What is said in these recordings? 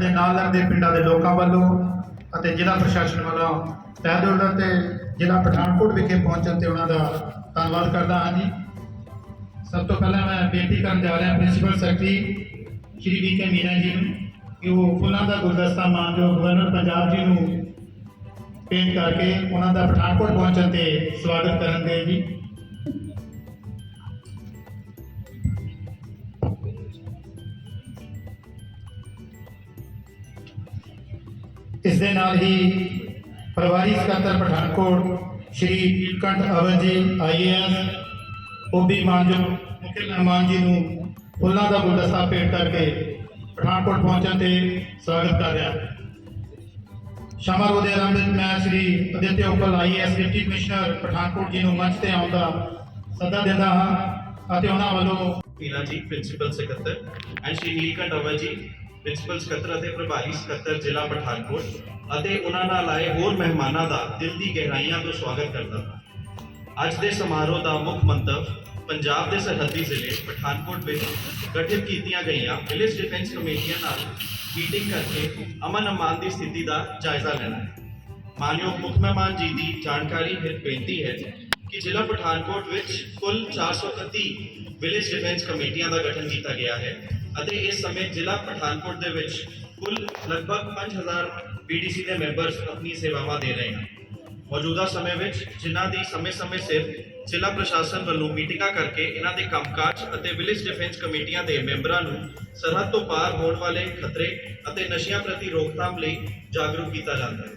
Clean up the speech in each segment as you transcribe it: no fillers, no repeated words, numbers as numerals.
ਦੇ ਨਾਲ ਲੱਗਦੇ ਪਿੰਡਾਂ ਦੇ ਲੋਕਾਂ ਵੱਲੋਂ ਅਤੇ ਜ਼ਿਲ੍ਹਾ ਪ੍ਰਸ਼ਾਸਨ ਵੱਲੋਂ ਤਹਿ ਦਿਲ ਤੇ ਜ਼ਿਲ੍ਹਾ ਪਠਾਨਕੋਟ ਵਿਖੇ ਪਹੁੰਚਣ ਤੇ ਉਹਨਾਂ ਦਾ ਧੰਨਵਾਦ ਕਰਦਾ ਹਾਂ ਜੀ। ਸਭ ਤੋਂ ਪਹਿਲਾਂ ਮੈਂ ਬੇਨਤੀ ਕਰਨ ਜਾ ਰਿਹਾ ਪ੍ਰਿੰਸੀਪਲ ਸੈਕਟਰੀ ਸ਼੍ਰੀ ਵੀ.ਕੇ. ਮੀਨਾ ਜੀ ਨੂੰ ਕਿ ਉਹ ਫੁੱਲਾਂ ਦਾ ਗੁਲਦਸਤਾ ਮਾਨਯੋਗ ਗਵਰਨਰ ਪੰਜਾਬ ਜੀ ਨੂੰ ਭੇਂਟ ਕਰਕੇ ਉਹਨਾਂ ਦਾ ਪਠਾਨਕੋਟ ਪਹੁੰਚਣ ਤੇ ਸਵਾਗਤ ਕਰਨਗੇ ਜੀ। ਇਸ ਦੇ ਨਾਲ ਹੀ ਪ੍ਰਭਾਰੀ ਸਕੱਤਰ ਪਠਾਨਕੋਟ ਸ਼੍ਰੀ ਨੀਲਕੰਠ ਅਵਨ ਜੀ IAS ਉਹ ਵੀ ਮਾਨਯੋਗ ਮੁੱਖ ਮਹਿਮਾਨ ਜੀ ਨੂੰ ਫੁੱਲਾਂ ਦਾ ਗੁਲਦਸਤਾ ਭੇਟ ਕਰਕੇ ਪਠਾਨਕੋਟ ਪਹੁੰਚਣ ਤੇ ਸਵਾਗਤ ਕਰ ਰਿਹਾ। ਸਮਾਰੋਹ ਦੇ ਆਰੰਭ ਵਿੱਚ ਮੈਂ Shri Aditya Uppal IAS deputy commissioner Pathankot ji ਨੂੰ ਮੰਚ ਤੇ ਆਉਣ ਦਾ ਸੱਦਾ ਦਿੰਦਾ ਹਾਂ ਅਤੇ ਉਹਨਾਂ ਵੱਲੋਂ मीना जी प्रिंसिपल सकत्तर एंड श्री नीलकंठ अवर जी प्रिंसिपल सकत्तर ਅਤੇ ਪ੍ਰਭਾਰੀ ਸਕੱਤਰ ਜ਼ਿਲ੍ਹਾ ਪਠਾਨਕੋਟ ਅਤੇ ਉਹਨਾਂ ਨਾਲ ਆਏ ਹੋਰ ਮਹਿਮਾਨਾਂ ਦਾ ਦਿਲ ਦੀ ਗਹਿਰਾਈਆਂ ਤੋਂ ਸਵਾਗਤ ਕਰਦਾ ਹਾਂ। ਅੱਜ ਦੇ ਸਮਾਰੋਹ ਦਾ ਮੁੱਖ ਮੰਤਵ ਪੰਜਾਬ ਦੇ ਸਰਹੱਦੀ ਜ਼ਿਲ੍ਹੇ ਪਠਾਨਕੋਟ ਵਿੱਚ ਗਠਿਤ ਕੀਤੀਆਂ ਗਈਆਂ ਵਿਲੇਜ ਡਿਫੈਂਸ ਕਮੇਟੀਆਂ ਨਾਲ ਮੀਟਿੰਗ ਕਰਕੇ ਅਮਨ ਅਮਾਨ ਦੀ ਸਥਿਤੀ ਦਾ ਜਾਇਜ਼ਾ ਲੈਣਾ ਹੈ। ਮਾਨਯੋਗ ਮੁੱਖ ਮਹਿਮਾਨ ਜੀ ਦੀ ਜਾਣਕਾਰੀ ਹਿਤ ਬੇਨਤੀ ਹੈ ਕਿ ਜ਼ਿਲ੍ਹਾ ਪਠਾਨਕੋਟ ਵਿੱਚ ਕੁੱਲ 431 ਵਿਲੇਜ ਡਿਫੈਂਸ ਕਮੇਟੀਆਂ ਦਾ ਗਠਨ ਕੀਤਾ ਗਿਆ ਹੈ ਅਤੇ ਇਸ ਸਮੇਂ ਜ਼ਿਲ੍ਹਾ ਪਠਾਨਕੋਟ ਦੇ ਵਿੱਚ ਕੁੱਲ ਲਗਭਗ 5000 BDC ਦੇ ਮੈਂਬਰਸ ਆਪਣੀ ਸੇਵਾਵਾਂ ਦੇ ਰਹੇ ਹਨ। ਮੌਜੂਦਾ ਸਮੇਂ ਵਿੱਚ ਜਿਨ੍ਹਾਂ ਦੀ ਸਮੇਂ-ਸਮੇਂ ਸਿਰ ਜ਼ਿਲ੍ਹਾ ਪ੍ਰਸ਼ਾਸਨ ਵੱਲੋਂ ਮੀਟਿੰਗਾਂ ਕਰਕੇ ਇਹਨਾਂ ਦੇ ਕੰਮਕਾਜ ਅਤੇ ਵਿਲੇਜ ਡਿਫੈਂਸ ਕਮੇਟੀਆਂ ਦੇ ਮੈਂਬਰਾਂ ਨੂੰ ਸਰਹੱਦ ਤੋਂ ਪਾਰ ਹੋਣ ਵਾਲੇ ਖਤਰੇ ਅਤੇ ਨਸ਼ਿਆਂ ਪ੍ਰਤੀ ਰੋਕਥਾਮ ਲਈ ਜਾਗਰੂਕ ਕੀਤਾ ਜਾਂਦਾ ਹੈ।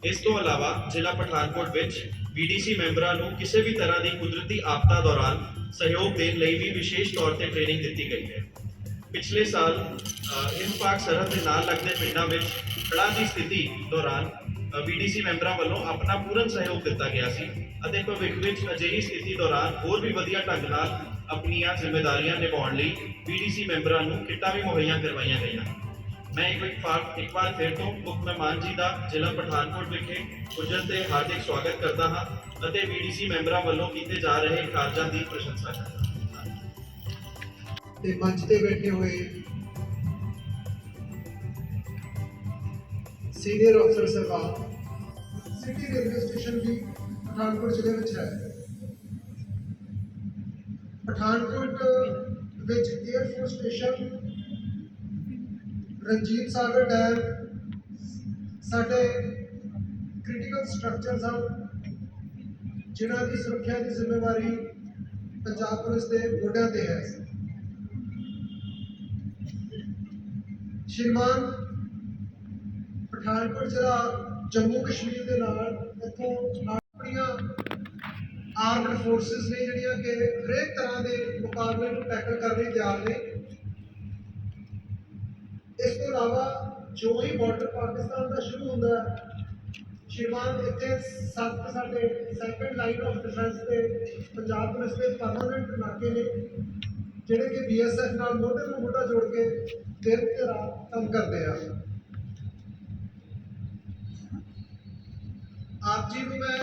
ਇਸ ਤੋਂ ਇਲਾਵਾ ਜ਼ਿਲ੍ਹਾ ਪਠਾਨਕੋਟ ਵਿੱਚ BDC ਮੈਂਬਰਾਂ ਨੂੰ ਕਿਸੇ ਵੀ ਤਰ੍ਹਾਂ ਦੀ ਕੁਦਰਤੀ ਆਪਦਾ ਦੌਰਾਨ ਸਹਿਯੋਗ ਦੇਣ ਲਈ ਵੀ ਵਿਸ਼ੇਸ਼ ਤੌਰ ਤੇ ਟ੍ਰੇਨਿੰਗ ਦਿੱਤੀ ਗਈ ਹੈ। ਪਿਛਲੇ ਸਾਲ ਹਿੰਦਪਾਕ ਸਰਹੱਦ ਦੇ ਨਾਲ ਲੱਗਦੇ ਪਿੰਡਾਂ ਵਿੱਚ ਹੜ੍ਹਾਂ ਦੀ ਸਥਿਤੀ ਦੌਰਾਨ BDC ਮੈਂਬਰਾਂ ਵੱਲੋਂ ਆਪਣਾ ਪੂਰਨ ਸਹਿਯੋਗ ਦਿੱਤਾ ਗਿਆ ਸੀ ਅਤੇ ਭਵਿੱਖ ਵਿੱਚ ਅਜਿਹੀ ਸਥਿਤੀ ਦੌਰਾਨ ਹੋਰ ਵੀ ਵਧੀਆ ਢੰਗ ਨਾਲ ਆਪਣੀਆਂ ਜ਼ਿੰਮੇਵਾਰੀਆਂ ਨਿਭਾਉਣ ਲਈ BDC ਮੈਂਬਰਾਂ ਨੂੰ ਕਿੱਟਾਂ ਵੀ ਮੁਹੱਈਆ ਕਰਵਾਈਆਂ ਗਈਆਂ। ਮੈਂ ਇੱਕ ਵਾਰ ਫਿਰ ਤੋਂ ਮੁੱਖ ਮਹਿਮਾਨ ਜੀ ਦਾ ਜ਼ਿਲ੍ਹਾ ਪਠਾਨਕੋਟ ਵਿਖੇ ਪੁੱਜਣ ਤੇ ਹਾਰਦਿਕ ਸਵਾਗਤ ਕਰਦਾ ਹਾਂ ਅਤੇ BDC ਮੈਂਬਰਾਂ ਵੱਲੋਂ ਕੀਤੇ ਜਾ ਰਹੇ ਕਾਰਜਾਂ ਦੀ ਪ੍ਰਸ਼ੰਸਾ ਕਰਦਾ ਹਾਂ। ਤੇ ਮੰਚ ਤੇ ਬੈਠੇ ਹੋਏ ਸੀਨੀਅਰ ਅਫਸਰ ਸਾਹਿਬਾਨ, ਸਿਟੀ ਰੇਲਵੇ ਸਟੇਸ਼ਨ ਵੀ ਪਠਾਨਕੋਟ ਜ਼ਿਲ੍ਹੇ ਵਿੱਚ ਹੈ। ਪਠਾਨਕੋਟ ਵਿੱਚ air force station, Ranjit Sagar dam ਸਾਡੇ ਕ੍ਰਿਟੀਕਲ ਸਟਰਕਚਰਸ ਹਨ ਜਿਨ੍ਹਾਂ ਦੀ ਸੁਰੱਖਿਆ ਦੀ ਜ਼ਿੰਮੇਵਾਰੀ ਪੰਜਾਬ ਪੁਲਿਸ ਦੇ ਮੋਢਿਆਂ ਤੇ ਹੈ। ਸ਼੍ਰੀਮਾਨ ਪਠਾਨਕੋਟ ਜ਼ਿਲ੍ਹਾ ਜੰਮੂ ਕਸ਼ਮੀਰ ਦੇ ਨਾਲ ਇੱਥੋਂ ਆਪਣੀਆਂ ਆਰਮਡ ਫੋਰਸਿਸ ਨੇ ਜਿਹੜੀਆਂ ਕਿ ਹਰੇਕ ਤਰ੍ਹਾਂ ਦੇ ਮੁਕਾਬਲੇ ਨੂੰ ਟੈਕਲ ਕਰਨ ਲਈ ਤਿਆਰ ਨੇ। ਇਸ ਤੋਂ ਇਲਾਵਾ ਜੋ ਹੀ ਬਾਰਡਰ ਪਾਕਿਸਤਾਨ ਦਾ ਸ਼ੁਰੂ ਹੁੰਦਾ ਹੈ, ਸ਼੍ਰੀਮਾਨ ਇੱਥੇ 7 ਸਾਡੇ ਸੈਕੰਡ ਲਾਈਨ ਆਫ ਡਿਫੈਂਸ ਤੇ ਪੰਜਾਬ ਪੁਲਿਸ ਦੇ ਪਰਮਾਨੈਂਟ ਨਾਕੇ ਨੇ ਜਿਹੜੇ ਕਿ BSF ਨਾਲ ਮੋਢੇ ਨਾਲ ਮੋਢਾ ਜੋੜ ਕੇ ਦਿਨ ਤੇ ਰਾਤ ਕੰਮ ਕਰਦੇ ਆ। ਆਪ ਜੀ ਨੂੰ ਮੈਂ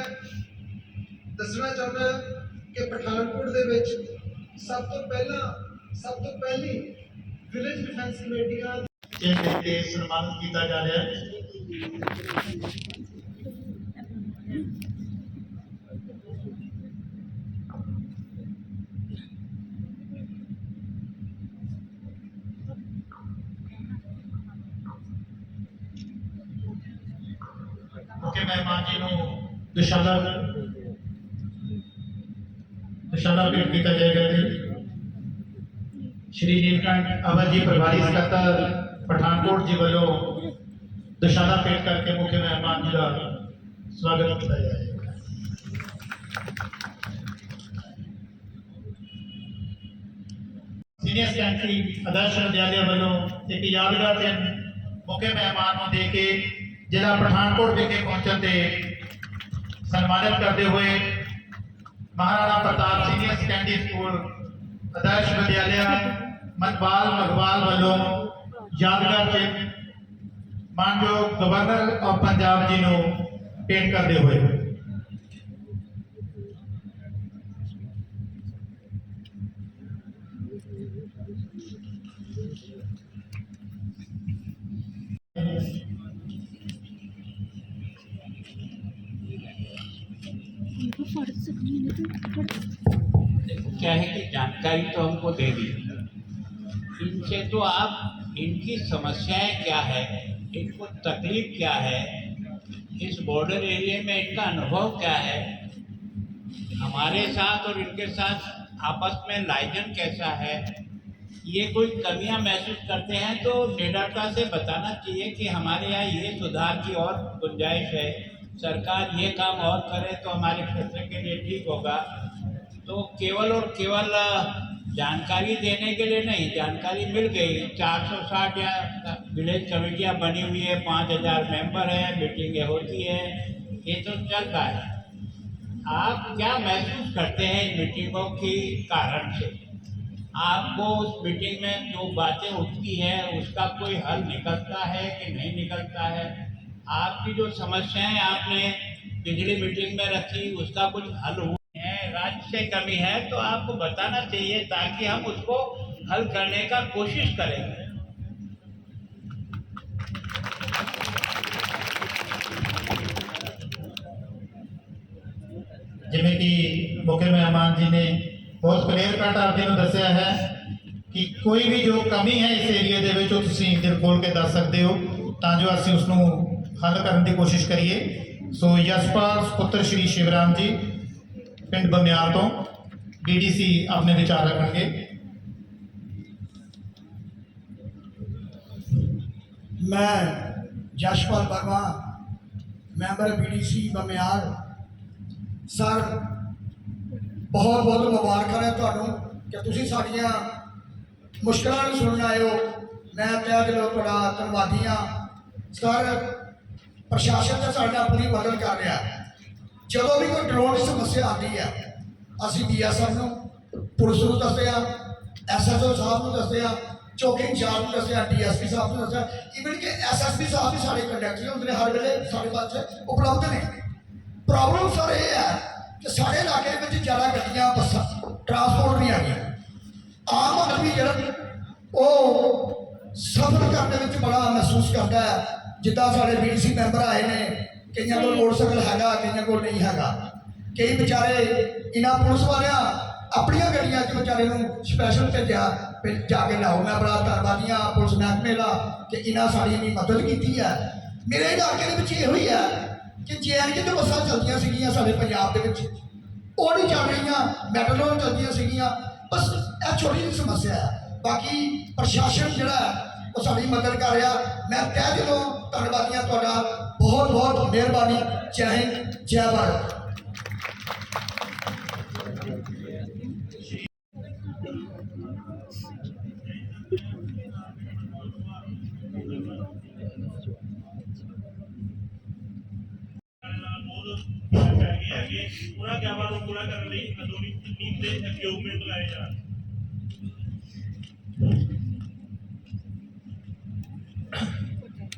ਦੱਸਣਾ ਚਾਹੁੰਦਾ ਕਿ ਪਠਾਨਕੋਟ ਦੇ ਵਿੱਚ ਸਭ ਤੋਂ ਪਹਿਲੀ ਵਿਲੇਜ ਡਿਫੈਂਸ ਕਮੇਟੀਆਂ ਤੇ ਸਨਮਾਨਿਤ ਕੀਤਾ ਜਾ ਰਿਹਾ ਹੈ। ਮੁੱਖ ਮਹਿਮਾਨ ਜੀ ਨੂੰ ਨਿਸ਼ਾਨਾ ਭੇਟ ਕੀਤਾ ਜਾਏਗਾ ਜੀ। श्री नीलकंठ अवर जी प्रभारी सकत्तर पठानकोट जी वालों दशाना भेंट करके मुख्य मेहमान जी का स्वागत किया जाएगा। सीनियर सैकटरी आदर्श विद्यालय वालों एक यादगार दिन मुख्य मेहमान को दे के जिला पठानकोट विखे पहुंचने से सन्मानित करते हुए Maharana Pratap senior secondary school Adarsh Vidyalaya Manwal Maghwal वालों यादगार चिन्ह मानयोग गवर्नर ऑफ पंजाब जी को भेंट करते हुए देखो क्या है कि जानकारी तो हमको दे दी, इनसे तो आप इनकी समस्याएं क्या है, इनको तकलीफ क्या है, इस बॉर्डर एरिया में इनका अनुभव क्या है, हमारे साथ और इनके साथ आपस में लाइजन कैसा है, ये कोई कमियां महसूस करते हैं तो निडरता से बताना चाहिए कि हमारे यहाँ ये सुधार की और गुंजाइश है, सरकार ये काम और करे तो हमारे क्षेत्र के लिए ठीक होगा। तो केवल और केवल जानकारी देने के लिए नहीं, जानकारी मिल गई, 460 या विलेज कमेटियाँ बनी हुई है, 5000 मेंबर हैं, मीटिंगें होती है, ये तो चल रहा है। आप क्या महसूस करते हैं इन मीटिंगों के कारण से? आपको उस मीटिंग में जो बातें उठती है उसका कोई हल निकलता है कि नहीं निकलता है? आपकी जो समस्याएं आपने पिछली मीटिंग में रखी उसका कुछ हल हुआ है? राज्य से कमी है तो आपको बताना चाहिए ताकि हम उसको हल करने का कोशिश करेंगे। ਜਿਵੇਂ ਕਿ ਮੁੱਖ ਮਹਿਮਾਨ ਜੀ ਨੇ ਬਹੁਤ ਕਲੀਅਰ ਕੱਟ ਆਪ ਜੀ ਨੂੰ ਦੱਸਿਆ ਹੈ ਕਿ ਕੋਈ ਵੀ ਜੋ ਕਮੀ ਹੈ ਇਸ ਏਰੀਆ ਦੇ ਵਿੱਚ ਉਹ ਤੁਸੀਂ ਦਿਲ ਖੋਲ੍ਹ ਕੇ ਦੱਸ ਸਕਦੇ ਹੋ ਤਾਂ ਜੋ ਅਸੀਂ ਉਸ ਨੂੰ ਹੱਲ ਕਰਨ ਦੀ ਕੋਸ਼ਿਸ਼ ਕਰੀਏ। ਸੋ ਯਸ਼ਪਾਲ ਪੁੱਤਰ ਸ਼੍ਰੀ ਸ਼ਿਵਰਾਮ ਜੀ ਪਿੰਡ ਬਮਿਆਲ ਤੋਂ BDC ਆਪਣੇ ਵਿਚਾਰ ਰੱਖਣਗੇ। मैं Jaspal Verma member BDC Bamiyal sir बहुत बहुत मुबारक है ਤੁਹਾਨੂੰ ਕਿ ਤੁਸੀਂ ਸਾਡੀਆਂ ਮੁਸ਼ਕਲਾਂ ਨੂੰ ਸੁਣਨ ਆਏ ਹੋ। ਮੈਂ ਤਹਿ ਦਿਲੋਂ ਤੁਹਾਡਾ ਧੰਨਵਾਦੀ ਹਾਂ। ਸਰ ਪ੍ਰਸ਼ਾਸਨ ਤਾਂ ਸਾਡਾ ਪੂਰੀ ਮਦਦ ਕਰ ਰਿਹਾ। ਜਦੋਂ ਵੀ ਕੋਈ ਡਰੋਨ ਦੀ ਸਮੱਸਿਆ ਆਉਂਦੀ ਹੈ ਅਸੀਂ BSF ਨੂੰ, ਪੁਲਿਸ ਨੂੰ ਦੱਸਦੇ ਹਾਂ, SSO ਸਾਹਿਬ ਨੂੰ ਦੱਸਦੇ ਹਾਂ, ਚੌਕੀ ਇੰਚਾਰਜ ਨੂੰ ਦੱਸਿਆ, DSP ਸਾਹਿਬ ਨੂੰ ਦੱਸਿਆ, ਈਵਨ ਕਿ SSP ਸਾਹਿਬ ਵੀ ਸਾਡੇ ਕੰਡਕਟਰ ਹੁੰਦੇ ਨੇ, ਹਰ ਵੇਲੇ ਸਾਡੇ ਪਾਸ ਉਪਲਬਧ ਨੇ। ਪ੍ਰੋਬਲਮ ਸਰ ਇਹ ਹੈ ਕਿ ਸਾਡੇ ਇਲਾਕੇ ਵਿੱਚ ਜ਼ਿਆਦਾ ਗੱਡੀਆਂ, ਬੱਸਾਂ, ਟਰਾਂਸਪੋਰਟ ਨਹੀਂ ਹੈਗੀਆਂ। ਆਮ ਆਦਮੀ ਜਿਹੜਾ ਉਹ ਸਫ਼ਰ ਕਰਨ ਦੇ ਵਿੱਚ ਬੜਾ ਮਹਿਸੂਸ ਕਰਦਾ ਹੈ। ਜਿੱਦਾਂ ਸਾਡੇ BDC ਮੈਂਬਰ ਆਏ ਨੇ, ਕਈਆਂ ਕੋਲ ਮੋਟਰਸਾਈਕਲ ਹੈਗਾ, ਕਈਆਂ ਕੋਲ ਨਹੀਂ ਹੈਗਾ। ਕਈ ਵਿਚਾਰੇ ਇਹਨਾਂ ਪੁਲਿਸ ਵਾਲਿਆਂ ਆਪਣੀਆਂ ਗੱਡੀਆਂ 'ਚ ਵਿਚਾਰੇ ਨੂੰ ਸਪੈਸ਼ਲ ਭੇਜਿਆ ਜਾ ਕੇ ਲਾਓ। ਮੈਂ ਬੜਾ ਧੰਨਵਾਦੀ ਹਾਂ ਪੁਲਿਸ ਮਹਿਕਮੇ ਦਾ ਕਿ ਇਹਨਾਂ ਸਾਡੀ ਇੰਨੀ ਮਦਦ ਕੀਤੀ ਹੈ। ਮੇਰੇ ਇਲਾਕੇ ਦੇ ਵਿੱਚ ਇਹੋ ਹੀ ਹੈ ਕਿ JNK ਤੋਂ ਬੱਸਾਂ ਚੱਲਦੀਆਂ ਸੀਗੀਆਂ ਸਾਡੇ ਪੰਜਾਬ ਦੇ ਵਿੱਚ, ਉਹ ਨਹੀਂ ਚੱਲ ਰਹੀਆਂ। ਮੈਟਰੋ ਚੱਲਦੀਆਂ ਸੀਗੀਆਂ। ਬਸ ਇਹ ਛੋਟੀ ਜਿਹੀ ਸਮੱਸਿਆ ਹੈ। ਬਾਕੀ ਪ੍ਰਸ਼ਾਸਨ ਜਿਹੜਾ ਹੈ ਉਹ ਸਾਡੀ ਮਦਦ ਕਰ ਰਿਹਾ। ਮੈਂ ਤਹਿ ਦਿਲੋਂ ਧੰਨਵਾਦੀ ਹਾਂ ਤੁਹਾਡਾ। ਬਹੁਤ ਬਹੁਤ ਮਿਹਰਬਾਨੀ। ਜੈ ਹਿੰਦ, ਜੈ ਭਾਰਤ। ਉਹਨਾਂ ਕਾਮਾਂ ਨੂੰ ਪੂਰਾ ਕਰਨ ਲਈ ਆਧੁਨਿਕ ਤਕਨੀਕ ਦੇ ਇਕਵਿਪਮੈਂਟ ਲਾਏ ਜਾਣ।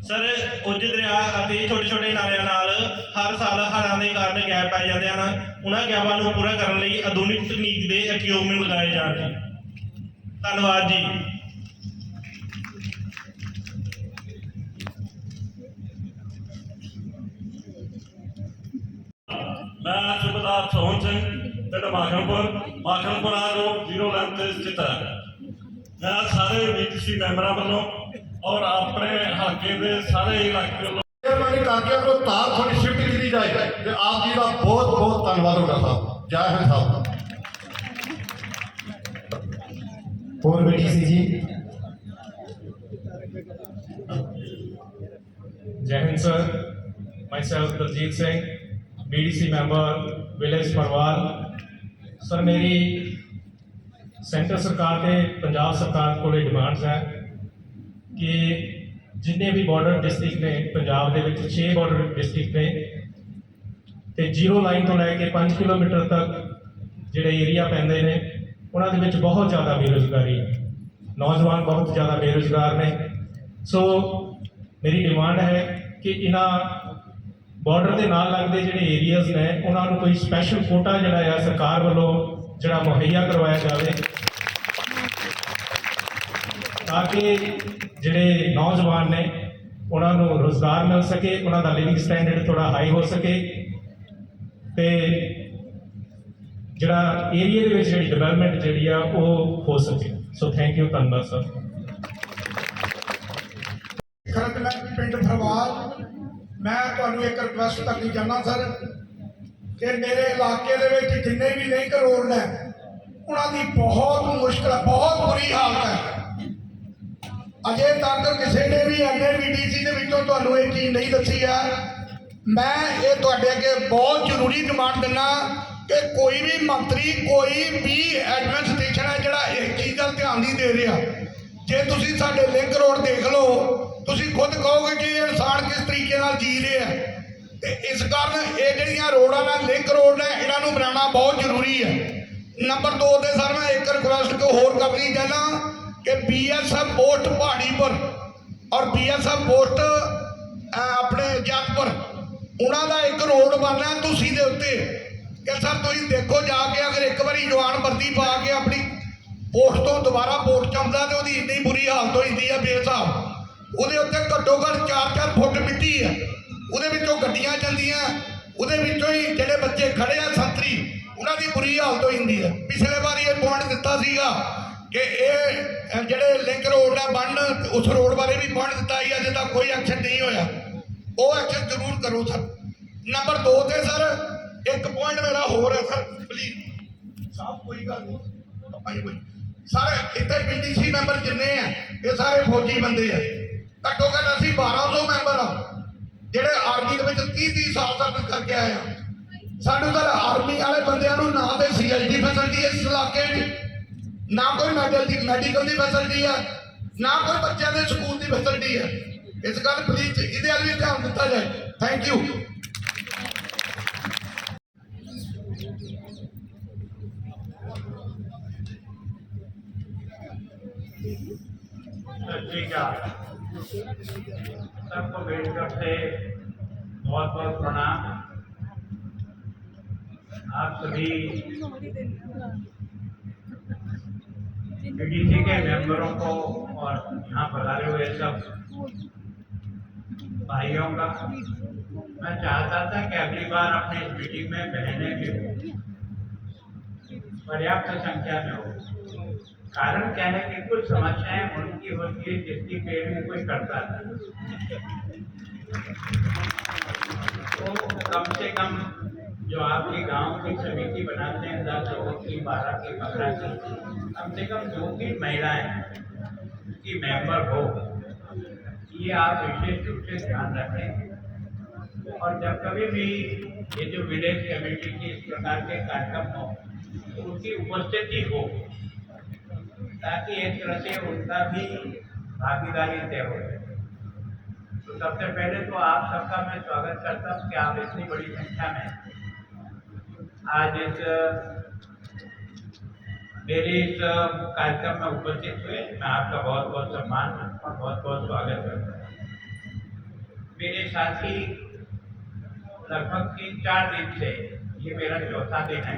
ਸਰ ਉੱਜ ਦਰਿਆ ਅਤੇ ਛੋਟੇ ਛੋਟੇ ਨਾਲਿਆਂ ਨਾਲ ਹਰ ਸਾਲ ਹੜ੍ਹਾਂ ਦੇ ਕਾਰਨ ਗੈਪ ਪੈ ਜਾਂਦੇ ਹਨ। ਉਹਨਾਂ ਗੈਪਾਂ ਨੂੰ ਪੂਰਾ ਕਰਨ ਲਈ ਆਧੁਨਿਕ ਤਕਨੀਕ ਦੇ ਇਕਵਿਪਮੈਂਟ ਲਗਾਏ ਜਾਣ। ਧੰਨਵਾਦ ਜੀ। मैं सुबेदार सोहन सिंह पिंड माखनपुरा रोड 0 लाइन से स्थित है। मैं सारे BDC मैंबरों वालों और अपने हल्के के सारे इलाके वालों मेहरबानी करके अगर तार थोड़ी शिफ्ट की जाए तो आप जी का बहुत बहुत धन्यवाद होगा साहब। जय हिंद साहब। और BDC ji. Jai Hind sir, myself Daljeet Singh, BDC member village Parwal. Sir मेरी सेंटर सरकार ते पंजाब सरकार को डिमांड्स है कि जिन्ने भी बॉर्डर डिस्ट्रिक्ट ने पंजाब के 6 बॉर्डर डिस्ट्रिक्ट ने तो 0 लाइन तो लैके 5 किलोमीटर तक जोड़े एरिया पैंदे ने उन्होंने बहुत ज़्यादा बेरोजगारी है, नौजवान बहुत ज़्यादा बेरोजगार ने। सो मेरी डिमांड है कि इन्हों बॉर्डर के नाल लगते जोड़े एरियाज ने उन्होंने कोई स्पैशल कोटा जोड़ा सरकार वालों जोड़ा मुहैया करवाया जाए ताकि जोड़े नौजवान ने उन्होंने रोजगार मिल सके, उन्होंने लिविंग स्टैंडर्ड थोड़ा हाई हो सके। तो ਜਿਹੜਾ ਏਰੀਆ ਦੇ ਵਿੱਚ ਜਿਹੜੀ ਡਿਵੈਲਪਮੈਂਟ ਜਿਹੜੀ ਆ ਉਹ ਹੋ ਸਕੇ। ਸੋ ਥੈਂਕ ਯੂ, ਧੰਨਵਾਦ ਸਰ। ਖਰਤ ਮੈਂ ਪਿੰਡ ਫਰਵਾਲ, ਮੈਂ ਤੁਹਾਨੂੰ ਇੱਕ ਰਿਕੁਐਸਟ ਕਰਨੀ ਚਾਹੁੰਦਾ ਸਰ ਕਿ ਮੇਰੇ ਇਲਾਕੇ ਦੇ ਵਿੱਚ ਜਿੰਨੇ ਵੀ ਲਿੰਕ ਰੋਡ ਨੇ ਉਹਨਾਂ ਦੀ ਬਹੁਤ ਮੁਸ਼ਕਲ ਹੈ, ਬਹੁਤ ਬੁਰੀ ਹਾਲਤ ਹੈ। ਅਜੇ ਤੱਕ ਕਿਸੇ ਨੇ ਵੀ NABDC ਦੇ ਵਿੱਚੋਂ ਤੁਹਾਨੂੰ ਇਹ ਚੀਜ਼ ਨਹੀਂ ਦੱਸੀ ਆ। ਮੈਂ ਇਹ ਤੁਹਾਡੇ ਅੱਗੇ ਬਹੁਤ ਜ਼ਰੂਰੀ ਡਿਮਾਂਡ ਦਿੰਦਾ ਕਿ ਕੋਈ ਵੀ ਮੰਤਰੀ, ਕੋਈ ਵੀ ਐਡਮਿਨਿਸਟ੍ਰੇਸ਼ਨ ਹੈ ਜਿਹੜਾ ਇਸ ਚੀਜ਼ ਦਾ ਧਿਆਨ ਨਹੀਂ ਦੇ ਰਿਹਾ। ਜੇ ਤੁਸੀਂ ਸਾਡੇ ਲਿੰਕ ਰੋਡ ਦੇਖ ਲਓ, ਤੁਸੀਂ ਖੁਦ ਕਹੋਗੇ ਕਿ ਇਹ ਇਨਸਾਨ ਕਿਸ ਤਰੀਕੇ ਨਾਲ ਜੀ ਰਹੇ ਆ। ਤੇ ਇਸ ਕਾਰਨ ਇਹ ਜਿਹੜੀਆਂ ਰੋਡਾਂ ਨੇ, ਲਿੰਕ ਰੋਡ ਨੇ, ਇਹਨਾਂ ਨੂੰ ਬਣਾਉਣਾ ਬਹੁਤ ਜ਼ਰੂਰੀ ਹੈ। ਨੰਬਰ 2 ਤੇ ਸਰ ਮੈਂ ਇੱਕ ਰਿਕੁਐਸਟ ਕੋ ਹੋਰ ਕਰਨੀ ਚਾਹੁੰਦਾ कि BSF पोस्ट पहाड़ीपुर और BSF पोस्ट अपने जगपुर उन्होंने एक रोड बनना तुसी दे उत्ते कि सर तुम देखो जाके अगर एक बार जवान वर्दी पा के अपनी पोस्ट तो दोबारा पोस्ट चाहता तो उसकी इन्नी बुरी हालत हो जाती है बेहिसाब। वो उत्ते घट्टो घट्ट 4-4 फुट मिट्टी है, वो गड्डियां चलदियां, वो ही जेडे बच्चे खड़े हैं संतरी उन्होंने बुरी हालत हो जाती है। पिछले बार ये पॉइंट दिता सीगा कि ये जेडे लिंक रोड है बन, उस रोड बारे भी पॉइंट दिता ही अजे तक कोई एक्शन नहीं होया, वो एक्शन जरूर करो सर। नंबर 2 ते सर एक पॉइंट मेरा होर है सर, प्लीज साहब कोई गल नहीं कोई सारे इतने BDC मैंबर जिन्ने हैं ये सारे फौजी बंदे हैं। घट्टो घट्ट असीं 1200 मैंबर हाँ जेडे आर्मी के 30-30 साल तक करके आए हैं। सानू सर आर्मी वाले बंदियां नूं ना तो CID फैसिलिटी इस इलाके ना कोई मैडिकल की फैसिलिटी है, ना कोई बच्चों के स्कूल की फैसिलिटी है। इस गल प्लीज ये भी ध्यान दिता जाए। Thank you. सबको बैठकर से बहुत बहुत प्रणाम। आप सभी BDC के मेंबरों को और यहाँ पधारे हुए सब भाइयों का मैं चाहता था कि अगली बार अपनी इस मीटिंग में बहनें भी हो, पर्याप्त संख्या में हो। कारण क्या है कि कुछ समस्याएं उनकी होती है जिसकी पेड़ कोई करता नहीं, तो कम से कम जो आपके गांव की समिति बनाते हैं 10 लोगों की, 12 की, 15 की, कम से कम 2-3 महिलाएं की मेंबर हो, ये आप विशेष रूप से ध्यान रखें। और जब कभी भी ये जो विलेज कमेटी की इस प्रकार के कार्यक्रम हो तो उनकी उपस्थिति हो, ताकि एक तरह से उनका भी भागीदारी तय हो। तो सबसे पहले तो आप सबका मैं स्वागत करता हूँ कि आप इतनी बड़ी संख्या में आज इस मेरे इस कार्यक्रम में उपस्थित हुए। मैं आपका बहुत बहुत सम्मान और बहुत बहुत स्वागत करता हूँ। मेरे साथी लगभग 3-4 दिन से, ये मेरा चौथा दिन है,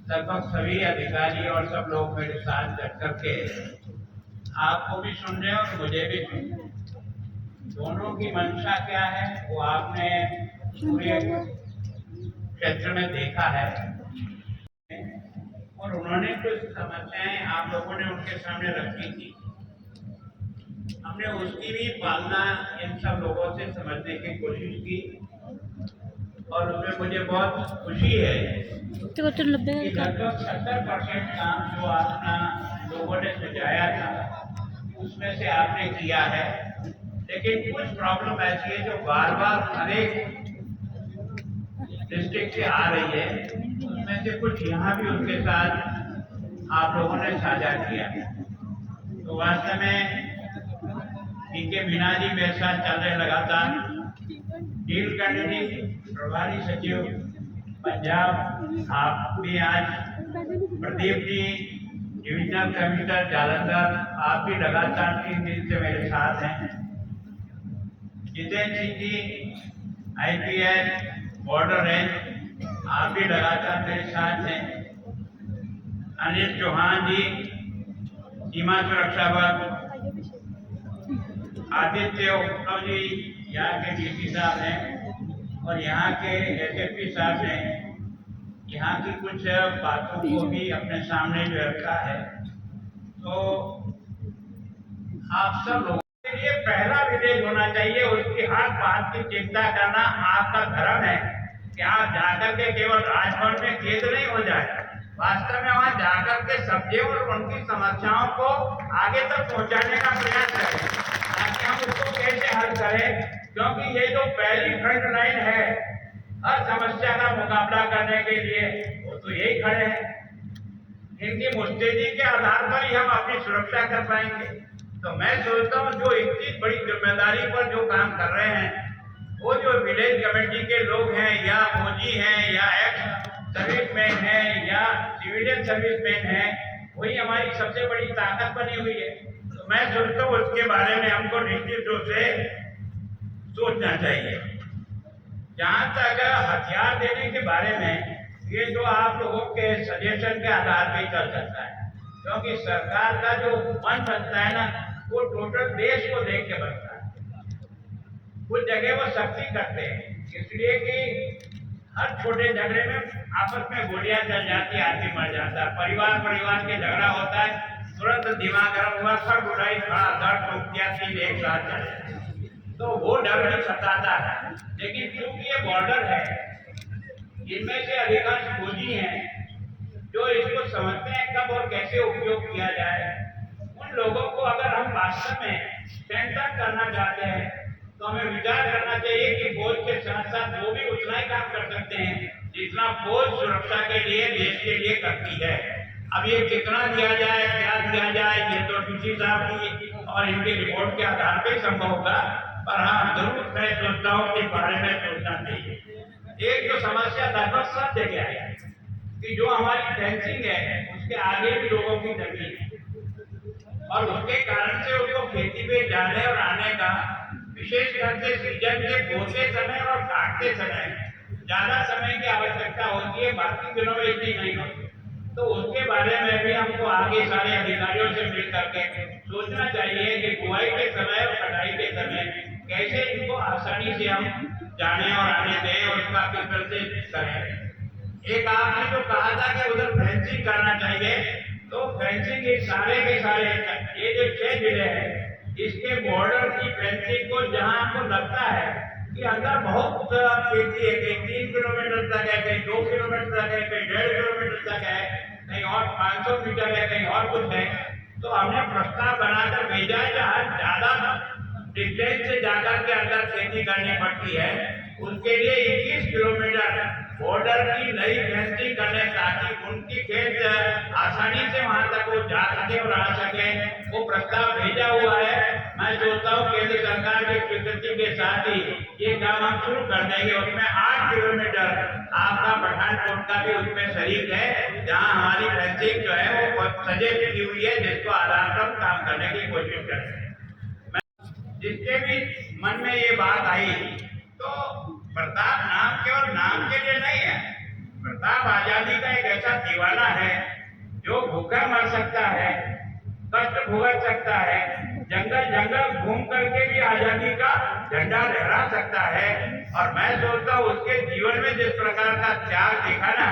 लगभग सभी अधिकारी और सब लोग मेरे साथ बैठ करके आपको भी सुन रहे हैं और मुझे भी सुन रहे हैं। दोनों की मंशा क्या है वो आपने पूरे क्षेत्र में देखा है और उन्होंने कुछ समस्याएं आप लोगों ने उनके सामने रखी थी। हमने उसकी भी पालना इन सब लोगों से समझने की कोशिश की और उसमें मुझे बहुत खुशी है कि लगभग 70% काम जो आपना लोगों ने सुझाया था उसमें से आपने किया है। लेकिन कुछ प्रॉब्लम ऐसी है जो बार बार हर एक डिस्ट्रिक्ट से आ रही है, उसमें से कुछ यहाँ भी उनके साथ आप लोगों ने साझा किया। तो वास्तव में इनके मीना जी मेरे साथ चल रहे लगातार, डील करने प्रभारी सचिव पंजाब आप भी आज, प्रदीप जी डिविजनल कमिश्नर जालंधर आप भी लगातार 3 दिन से मेरे साथ हैं, Jitendra Singh ji IPS border range आप भी लगातार मेरे साथ हैं, अनिल चौहान जी सीमा सुरक्षा बल, आदित्य उपनव जी यहाँ के DP साहब हैं और यहाँ के SSP साहब हैं, यहाँ की कुछ बातों को भी अपने सामने जो रखा है। तो आप सब लोगों के लिए पहला विदेश होना चाहिए, उसकी हर बात की चिंता करना आपका धर्म है कि आप जाकर के केवल राजभवन में कैद नहीं हो जाए, वास्तव में वहां जाकर के सब्जियों और उनकी समस्याओं को आगे तक पहुंचाने का प्रयास करें ताकि हम उसको कैसे हल करें, क्योंकि ये जो पहली फ्रंट लाइन है हर समस्या का मुकाबला करने के लिए, वो तो यही खड़े हैं। इनकी मुस्तैदी के आधार पर ही हम अपनी सुरक्षा कर पाएंगे। तो मैं सोचता हूँ जो इतनी बड़ी जिम्मेदारी पर जो काम कर रहे हैं, वो जो विलेज कमेटी के लोग हैं या फौजी हैं या एक्स सर्विसमैन हैं या सिविलियन सर्विसमैन हैं, वही हमारी सबसे बड़ी ताकत बनी हुई है। तो मैं सोचता हूँ उसके बारे में हमको निश्चित रूप से सोचना चाहिए। जहाँ तक हथियार देने के बारे में, ये जो आप लोगों के सजेशन के आधार पर चल सकता है, क्योंकि सरकार का जो मन बनता है ना, वो टोटल देश को देख के बनता है। कुछ जगह वो सख्ती करते हैं इसलिए कि हर छोटे झगड़े में आपस में गोलियां चल जाती है, आदमी मर जाता है, परिवार के झगड़ा होता है, तुरंत दिमाग गर्म हुआ, खड़ उड़ाई, खड़ा दर्द टूटिया तीन एक साथ चले जाते, तो वो डर भी सताता है। लेकिन क्योंकि ये बॉर्डर है, इनमें से अधिकांश फौजी हैं जो इसको समझते हैं कब और कैसे उपयोग किया जाए। उन लोगों को अगर हम वास्तव में स्ट्रेंथन करना चाहते हैं तो हमें विचार करना चाहिए कि फौज के साथ साथ वो भी उतना ही काम कर सकते हैं जितना फौज सुरक्षा के लिए देश के लिए करती है। अब ये कितना दिया जाए, क्या दिया जाए, ये तो डीसी साहब की और इनकी रिपोर्ट के आधार पर संभव होगा, पर हाँ जरूर मैं सोचता हूँ के बारे में सोचना चाहिए। एक जो समस्या लगभग सब जगह है कि जो हमारी फेंसिंग है उसके आगे भी लोगों की जमीन है और उसके कारण से उनको खेती पे जाने और आने का विशेषकर से सीजन के बोते समय और काटते समय ज्यादा समय की आवश्यकता होती है, बाकी दिनों में इतनी नहीं होती। तो उसके बारे में भी हमको आगे सारे अधिकारियों से मिल करके सोचना चाहिए कि बुआई के समय और कटाई के समय कैसे इनको आसानी से हम जाने और आने दें और इसका किस तरह से करें। एक आपने जो कहा था कि उधर फेंसिंग करना चाहिए, तो फेंसिंग के सारे ये जो 6 जिले हैं इसके बॉर्डर की फेंसिंग को जहां आपको लगता है कि अंदर बहुत खेती है, कहीं 3 किलोमीटर तक है, कहीं 2 किलोमीटर तक है, कहीं 1.5 किलोमीटर तक है, कहीं और 500 मीटर है, कहीं और कुछ है, तो हमने प्रस्ताव बनाकर भेजा है जहाँ ज्यादा डिस्टेंस से जाकर के अंदर खेती करनी पड़ती है, उनके लिए 21 किलोमीटर बॉर्डर की नई फेंसिंग करने ताकि उनकी खेत आसानी से वहां तक वो जा सके और आ सके, वो प्रस्ताव भेजा हुआ है। मैं सोचता हूँ केंद्र सरकार की स्वीकृति के साथ ही ये काम हम शुरू कर देंगे। उसमें 8 किलोमीटर आपका पठानकोट का भी उसमें शरीक है, जहाँ हमारी फेंसिंग जो है वो सजेस्ट की हुई है, जिसको आधार पर काम करने की कोशिश करेंगे। जिसके भी मन में ये बात आई, तो प्रताप नाम केवल नाम के लिए नहीं है। प्रताप आजादी का एक ऐसा दीवाना है जो भूखा मर सकता है, कष्ट भुगत सकता है, जंगल जंगल घूम करके भी आजादी का झंडा लहरा सकता है। और मैं सोचता हूँ उसके जीवन में जिस प्रकार का त्याग देखा ना,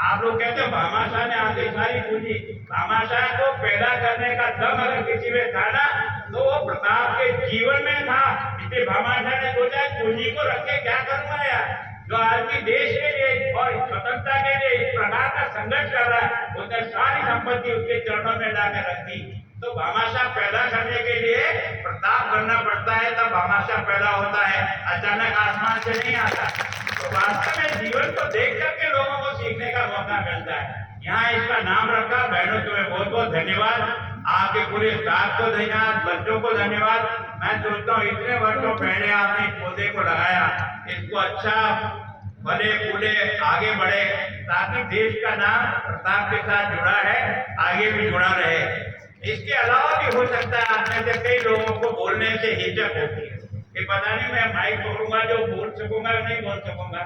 आप लोग कहते हो भामाशाह ने आगे सारी पूंजी, भामाशाह को पैदा करने का दम अगर किसी में था ना, तो वो प्रताप के जीवन में था। इसलिए भामाशाह ने सोचा पूंजी को रख के क्या करूंगा यार, जो आदमी देश के लिए और स्वतंत्रता के लिए इस प्रकार का संघर्ष कर रहा है, उसने सारी संपत्ति उसके चरणों में लाकर रख दी। तो भामाशाह पैदा करने के लिए प्रताप करना पड़ता है, तब भामाशाह पैदा होता है, अचानक आसमान से नहीं आता। तो वास्तव में जीवन को देख करके लोगों को सीखने का मौका मिलता है। यहाँ इसका नाम रखा। बहनों तुम्हें बहुत बहुत धन्यवाद, आपके पूरे स्टाफ को धन्यवाद, बच्चों को धन्यवाद। मैं सोचता हूँ इतने वर्षों पहले आपने इस पौधे को लगाया, इसको अच्छा फले फूले आगे बढ़े, ताकि देश का नाम प्रताप के साथ जुड़ा है, आगे भी जुड़ा रहे। इसके अलावा भी हो सकता है आप में से कई लोगों को बोलने से हिचक होती है कि पता नहीं मैं माइक पकड़ूंगा जो बोल सकूंगा नहीं बोल सकूंगा।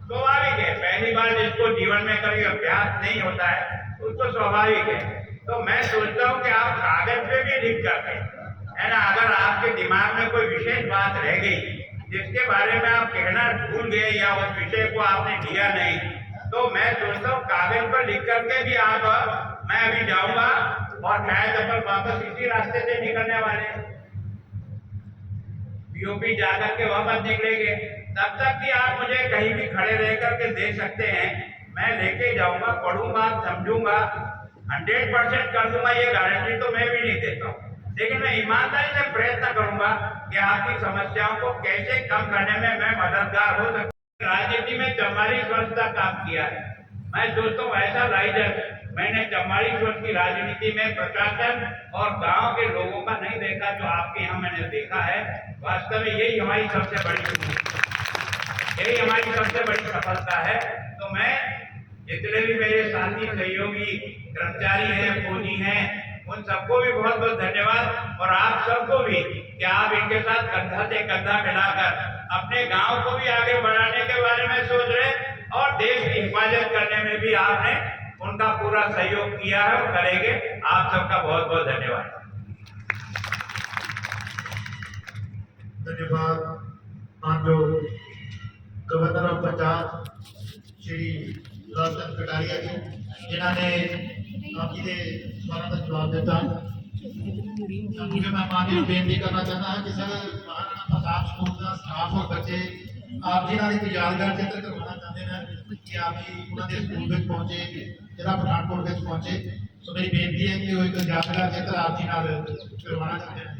स्वाभाविक है, पहली बार जिसको जीवन में कभी अभ्यास नहीं होता है उसको स्वाभाविक है। तो मैं सोचता हूँ कि आप कागज पे भी लिख करके, है ना, अगर आपके दिमाग में कोई विशेष बात रह गई जिसके बारे में आप कहना भूल गए या उस विषय को आपने लिया नहीं, तो मैं सोचता हूँ कागज पर लिख करके भी आप, मैं अभी जाऊंगा और शायद अपन वापस इसी रास्ते से निकलने वाले हैं, पीओपी जाकर के वापस निकलेंगे। तब तक कि आप मुझे कहीं भी खड़े रह करके दे सकते हैं, मैं लेके जाऊंगा, पढ़ूंगा, समझूंगा, 100% कर दूंगा, ये गारंटी तो मैं भी नहीं देता हूँ, लेकिन मैं ईमानदारी से प्रयत्न करूंगा कि आपकी समस्याओं को कैसे कम करने में मैं मददगार हो सकता हूँ। राजनीति में 44 वर्ष तक काम किया है, मैं सोचता हूँ ऐसा राइडर मैंने 44 वर्ष की राजनीति में प्रशासन और गांव के लोगों का नहीं देखा जो आपके यहाँ मैंने देखा है। वास्तव में यही हमारी सबसे बड़ी यही हमारी सबसे बड़ी सफलता है। तो मैं जितने भी मेरे साथी सहयोगी कर्मचारी हैं, फौजी हैं, उन सबको भी बहुत बहुत धन्यवाद, और आप सबको भी कि आप इनके साथ कंधा से कंधा मिलाकर अपने गांव को भी आगे बढ़ाने के बारे में सोच रहे और देश की हिफाजत करने में भी आपने उनका पूरा सहयोग किया है और करेंगे। आप सबका बहुत बहुत धन्यवाद। धन्यवाद मानजो गवर्नर ऑफ पंजाब श्री लाल चंद कटारिया जी, जिन्होंने आप जी के सवालों का जवाब देता। मुझे मैं माननीय ਨੂੰ ਬੇਨਤੀ करना चाहता हाँ कि सर महाराणा प्रताप स्कूल का स्टाफ और बच्चे आप जी ਨਾਲ ਇੱਕ ਯਾਦਗਾਰ ਚਿੱਤਰ ਕਰਵਾਉਣਾ ਚਾਹੁੰਦੇ ਨੇ ਕਿ ਆਪ ਜੀ ਉਹਨਾਂ ਦੇ ਸਕੂਲ ਵਿੱਚ ਪਹੁੰਚੇ, ਜਿਹੜਾ ਪਠਾਨਕੋਟ ਵਿੱਚ ਪਹੁੰਚੇ। ਸੋ ਮੇਰੀ ਬੇਨਤੀ ਹੈ ਕਿ ਉਹ ਇੱਕ ਯਾਦਗਾਰ ਚਿੱਤਰ ਆਪ ਜੀ ਨਾਲ ਕਰਵਾਉਣਾ ਚਾਹੁੰਦੇ ਨੇ।